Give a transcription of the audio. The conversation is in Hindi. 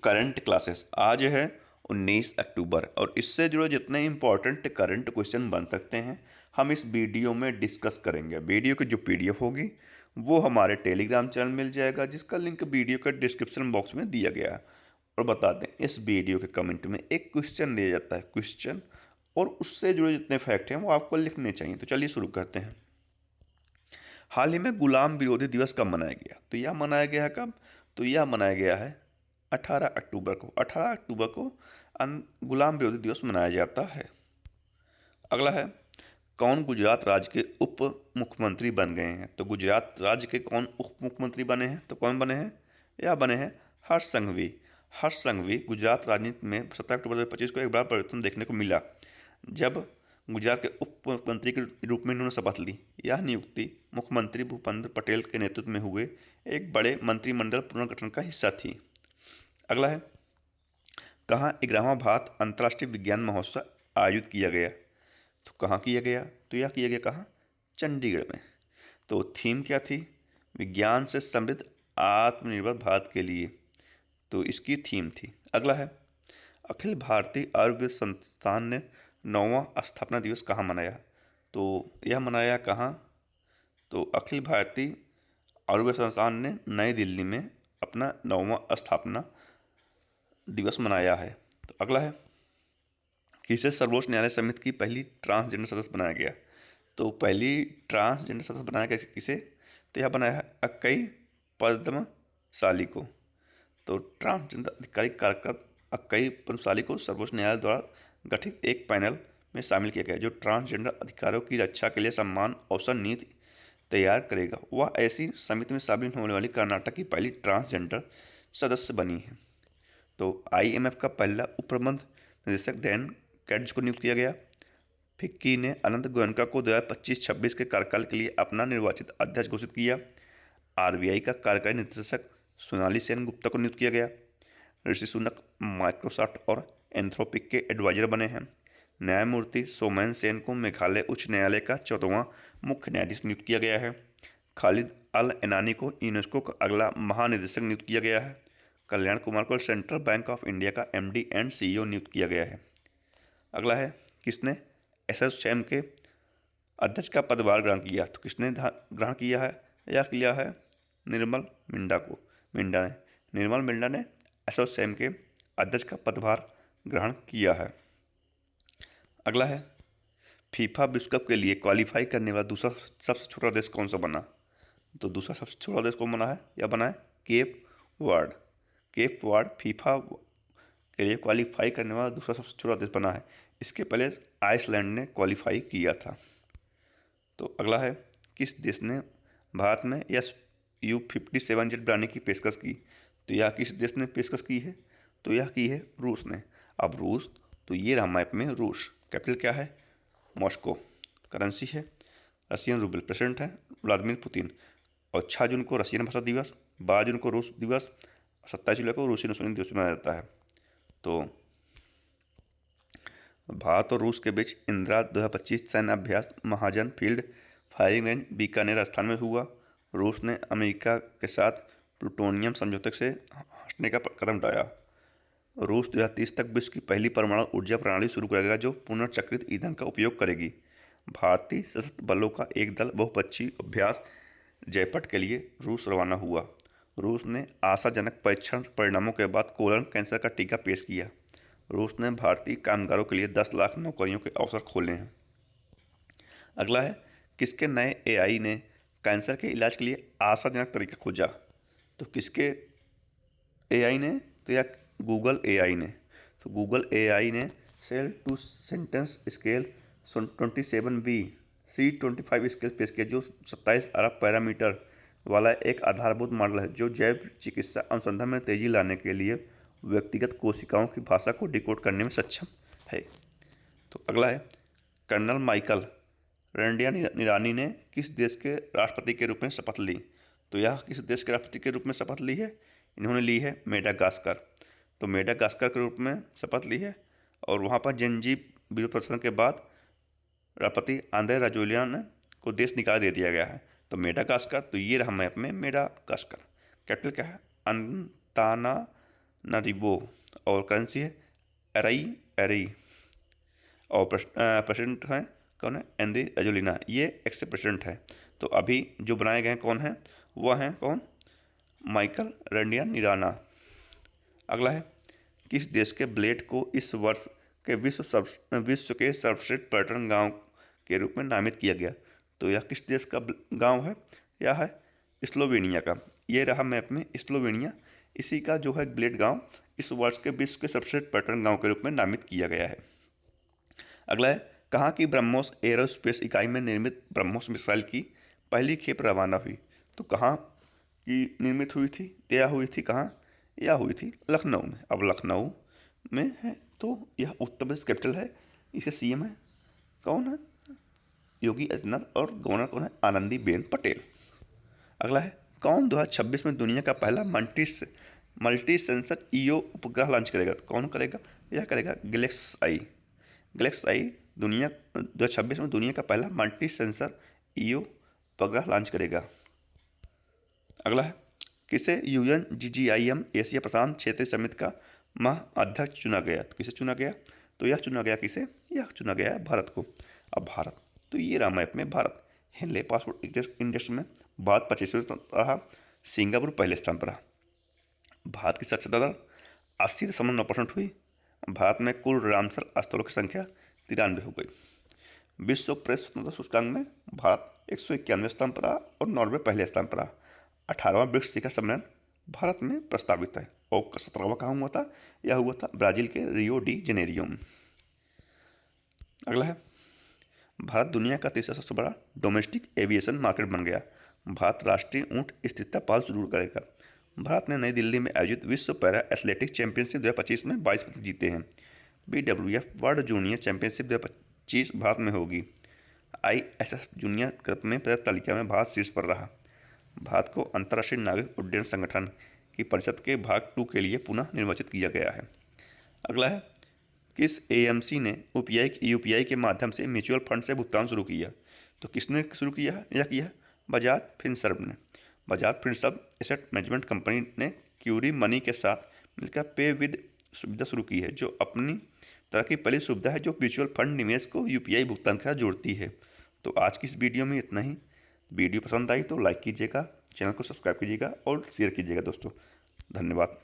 करंट क्लासेस आज है 19 अक्टूबर और इससे जुड़े जितने इंपॉर्टेंट करंट क्वेश्चन बन सकते हैं हम इस वीडियो में डिस्कस करेंगे। वीडियो की जो पीडीएफ होगी वो हमारे टेलीग्राम चैनल मिल जाएगा, जिसका लिंक वीडियो के डिस्क्रिप्शन बॉक्स में दिया गया है। और बता दें, इस वीडियो के कमेंट में एक क्वेश्चन दिया जाता है, क्वेश्चन और उससे जुड़े जितने फैक्ट हैं वो आपको लिखने चाहिए। तो चलिए शुरू करते हैं। हाल ही में गुलाम विरोधी दिवस कब मनाया गया? तो यह मनाया गया है कब? तो यह मनाया गया है 18 अक्टूबर को। 18 अक्टूबर को गुलाम विरोधी दिवस मनाया जाता है। अगला है, कौन गुजरात राज्य के उप मुख्यमंत्री बन गए हैं? तो गुजरात राज्य के कौन उप मुख्यमंत्री बने हैं? तो कौन बने हैं? यह बने हैं हर्ष संघवी। हर्ष संघवी गुजरात राजनीति में 17 अक्टूबर 2025 को एक बड़ा परिवर्तन देखने को मिला, जब गुजरात के उप मुख्यमंत्री के रूप में इन्होंने शपथ ली। यह नियुक्ति मुख्यमंत्री भूपेंद्र पटेल के नेतृत्व में हुए एक बड़े मंत्रिमंडल पुनर्गठन का हिस्सा थी। अगला है, कहाँ 11वां भारत अंतर्राष्ट्रीय विज्ञान महोत्सव आयोजित किया गया? तो कहाँ किया गया? तो यह किया गया कहाँ? चंडीगढ़ में। तो थीम क्या थी? विज्ञान से समृद्ध आत्मनिर्भर भारत के लिए। तो इसकी थीम थी। अगला है, अखिल भारतीय आयुर्वेद संस्थान ने 9वां स्थापना दिवस कहाँ मनाया? तो यह मनाया कहाँ? तो अखिल भारतीय आयुर्वेद संस्थान ने नई दिल्ली में अपना 9वां स्थापना दिवस मनाया है। तो अगला है, किसे सर्वोच्च न्यायालय समिति की पहली ट्रांसजेंडर सदस्य बनाया गया? तो पहली ट्रांसजेंडर सदस्य बनाया गया किसे? तो यह बनाया है अक्कई पद्मशाली को। तो ट्रांसजेंडर आधिकारिक कार्यकर्ता अक्कई पद्मशाली को सर्वोच्च न्यायालय द्वारा गठित एक पैनल में शामिल किया गया, जो ट्रांसजेंडर अधिकारों की रक्षा के लिए सम्मान अवसर नीति तैयार करेगा। वह ऐसी समिति में शामिल होने वाली कर्नाटक की पहली ट्रांसजेंडर सदस्य बनी है। तो आईएमएफ का पहला उप प्रबंध निदेशक डैन कैट्ज को नियुक्त किया गया। फिक्की ने अनंत गोयनका को 2025-26 के कार्यकाल के लिए अपना निर्वाचित अध्यक्ष घोषित किया। आरबीआई का कार्यकारी निदेशक सोनाली सेन गुप्ता को नियुक्त किया गया। ऋषि सुनक माइक्रोसॉफ्ट और एंथ्रोपिक के एडवाइजर बने हैं। न्यायमूर्ति सोमेन सेन को मेघालय उच्च न्यायालय का 14वां मुख्य न्यायाधीश नियुक्त किया गया है। खालिद अल एनानी को यूनेस्को का अगला महानिदेशक नियुक्त किया गया है। कल्याण कुमार को सेंट्रल बैंक ऑफ इंडिया का एमडी एंड सीईओ नियुक्त किया गया है। अगला है, किसने एसोचैम के अध्यक्ष का पदभार ग्रहण किया? तो किसने ग्रहण किया है? यह किया है निर्मल मिंडा ने एसोचैम के अध्यक्ष का पदभार ग्रहण किया है। अगला है, फीफा विश्व कप के लिए क्वालिफाई करने वाला दूसरा सबसे छोटा देश कौन सा बना? तो दूसरा सबसे छोटा देश कौन बना है? यह बना है cap word. Cap word FIFA के लिए क्वालिफाई करने वाला दूसरा सबसे छोटा देश बना है। इसके पहले आइसलैंड ने क्वालिफाई किया था। तो अगला है, किस देश ने भारत में Su-57 जेट बनाने की पेशकश की? तो यह किस देश ने पेशकश की है? तो यह की है रूस ने। अब रूस, तो ये रहा मैप में रूस। कैपिटल क्या है? मॉस्को। करेंसी है रशियन रूबल। प्रेसिडेंट है व्लादिमीर पुतिन। और 6 जून को रशियन भाषा दिवस, 12 जून को रूस दिवस, 27 जुलाई को रूसी अनुसंधान दिवस मनाया जाता है। तो भारत और रूस के बीच इंदिरा 2025 सैन्य अभ्यास Mahajan field firing range Bikaner Rajasthan में हुआ। रूस ने अमेरिका के साथ प्लूटोनियम समझौते से हटने का कदम उठाया। रूस 2030 तक विश्व की पहली परमाणु ऊर्जा प्रणाली शुरू करेगा, जो पुनर्चक्रित ईंधन का उपयोग करेगी। भारतीय सशस्त्र बलों का एक दल बहुपक्षीय अभ्यास जयपट के लिए रूस रवाना हुआ। रूस ने आशाजनक परीक्षण परिणामों के बाद कोलन कैंसर का टीका पेश किया। रूस ने भारतीय कामगारों के लिए 10 लाख नौकरियों के अवसर खोले हैं। अगला है, किसके नए एआई ने कैंसर के इलाज के लिए आशाजनक तरीका खोजा? तो किसके एआई ने? तो या गूगल एआई ने। तो गूगल एआई ने cell to sentence scale 27B C25 scale पेश किया, जो 27 अरब पैरामीटर वाला एक आधारभूत मॉडल है, जो जैव चिकित्सा अनुसंधान में तेजी लाने के लिए व्यक्तिगत कोशिकाओं की भाषा को डिकोड करने में सक्षम है। तो अगला है, कर्नल माइकल रंडियानिरानी ने किस देश के राष्ट्रपति के रूप में शपथ ली? तो यह किस देश के राष्ट्रपति के रूप में शपथ ली है? इन्होंने ली है मेडागास्कर। तो मेडागास्कर के रूप में शपथ ली है और वहाँ पर जनजीव विरोध प्रदर्शन के बाद राष्ट्रपति आंद्रे राजोलियान को देश निकाल दे दिया गया है। तो मेडागास्कर, तो ये रहा मैप में मेडागास्कर। कैपिटल क्या है? अंताना नारिबो, और करेंसी है एरई, और प्रेसिडेंट हैं कौन है, एंडी एजोलिना, ये एक्स प्रेसिडेंट है। तो अभी जो बनाए गए हैं कौन है, वह हैं कौन, माइकल रंडियानिराना। अगला है, किस देश के ब्लेड को इस वर्ष के विश्व के सर्वश्रेष्ठ पर्यटन गांव के रूप में नामित किया गया। तो यह किस देश का गांव है, यह है स्लोवेनिया का। ये रहा मैप में स्लोवेनिया, इसी का जो है ब्लेड गांव इस वर्ष के विश्व के सर्वश्रेष्ठ पर्यटन गांव के रूप में नामित किया गया है। अगला है, कहाँ की ब्रह्मोस एरोस्पेस इकाई में निर्मित ब्रह्मोस मिसाइल की पहली खेप रवाना हुई। तो कहाँ की निर्मित हुई थी, तैयार हुई थी कहाँ, यह हुई थी लखनऊ में। अब लखनऊ में है तो यह उत्तर प्रदेश कैपिटल है। इसके सीएम है कौन है, योगी आदित्यनाथ, और गवर्नर कौन है, आनंदीबेन पटेल। अगला है, कौन 2026 में दुनिया का पहला मल्टी सेंसर ईओ उपग्रह लॉन्च करेगा। तो कौन करेगा, यह करेगा गैलेक्स आई दुनिया 2026 में दुनिया का पहला मल्टी सेंसर ईओ उपग्रह लॉन्च करेगा। अगला है, किसे UNGGIM एशिया प्रशांत क्षेत्रीय समिति का महाअध्यक्ष चुना गया। तो किसे चुना गया, तो यह चुना गया किसे, यह चुना गया है भारत को। अब भारत, तो ये रहा मैप में भारत। हेनले पासपोर्ट इंडेक्स में भारत 25वें स्थान पर रहा, सिंगापुर पहले स्थान पर रहा। भारत की साक्षरता दर 80.9% हुई। भारत में कुल रामसर स्थलों की संख्या 93 हो गई। विश्व प्रेस स्वतंत्रता सूचकांक में भारत 191वें स्थान पर रहा और नॉर्वे पहले स्थान पर रहा। 18वां ब्रिक्स शिखर सम्मेलन भारत में प्रस्तावित है। और 17वां कहाँ हुआ था, यह हुआ था ब्राजील के रियो डी जेनेरियो में। अगला है, भारत दुनिया का तीसरा सबसे बड़ा डोमेस्टिक एविएशन मार्केट बन गया। भारत राष्ट्रीय ऊंट स्थिरता पाल शुरू करेगा। भारत ने नई दिल्ली में आयोजित विश्व पैरा एथलेटिक्स चैंपियनशिप 2025 में 22 पदक जीते हैं। BWF world junior championship 2025 Bharat में होगी। ISS जूनियर कप में पदक तालिका में भारत शीर्ष पर रहा। भारत को अंतर्राष्ट्रीय नागरिक उड्डयन संगठन की परिषद के भाग 2 के लिए पुनः निर्वाचित किया गया है। अगला है, किस AMC ने UPI के माध्यम से म्यूचुअल फंड से भुगतान शुरू किया। तो किसने शुरू किया है, यह किया है बजाज फिनसर्व ने। Bajaj Finserv asset management company ने क्यूरी मनी के साथ मिलकर पे विद सुविधा शुरू की है, जो अपनी तरह की पहली सुविधा है जो म्यूचुअल फंड निवेश को UPI भुगतान के साथ जोड़ती है। तो आज की इस वीडियो में इतना ही। वीडियो पसंद आई तो लाइक कीजिएगा, चैनल को सब्सक्राइब कीजिएगा और शेयर कीजिएगा दोस्तों। धन्यवाद।